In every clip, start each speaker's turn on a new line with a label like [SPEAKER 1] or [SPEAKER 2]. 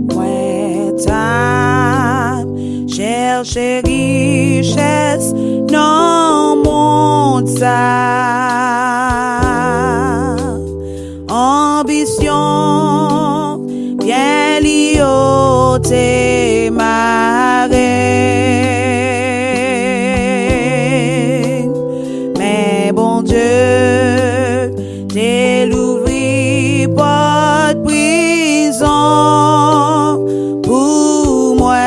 [SPEAKER 1] Mwen ta cherche richesse dans mon sa. Ambition bien liée au mais bon Dieu t'es l'ouvri pas de prison pour moi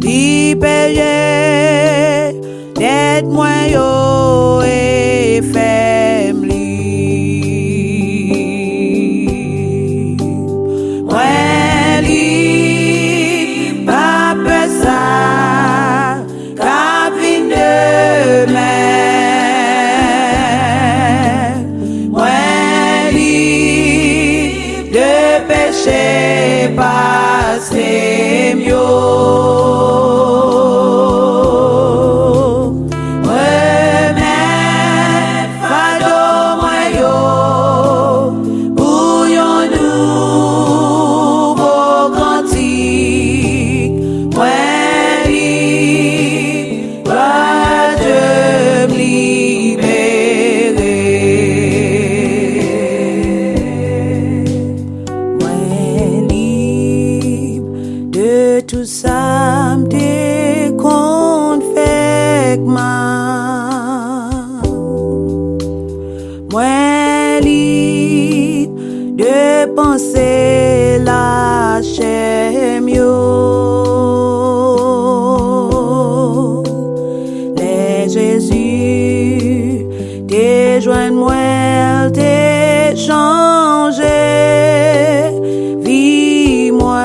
[SPEAKER 1] il payait d'être moi yo et family moi libre pas peur ça qu'à vinn demen Mwen libre de péché parce que mieux tout ça me compte fait mal. Moi libre de penser la chair mieux. Les Jésus te joignent moi te changer vie moi.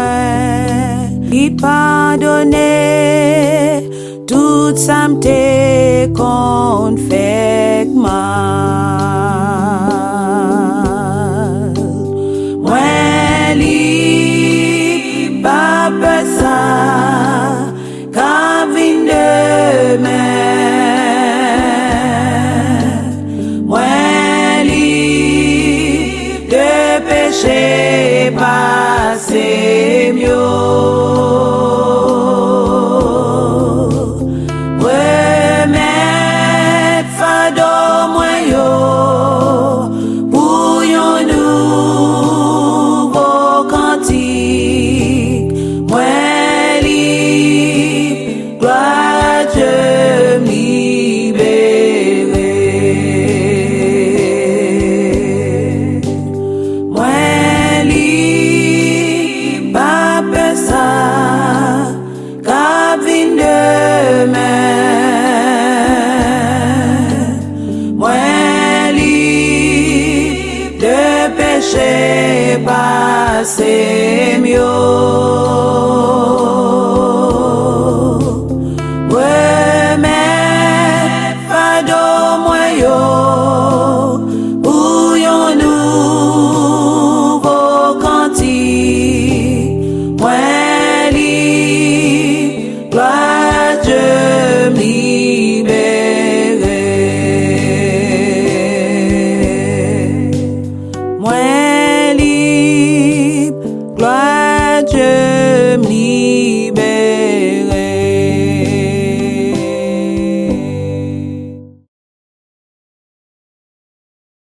[SPEAKER 1] Il pardonner tout ça m'te qu'on fait mal.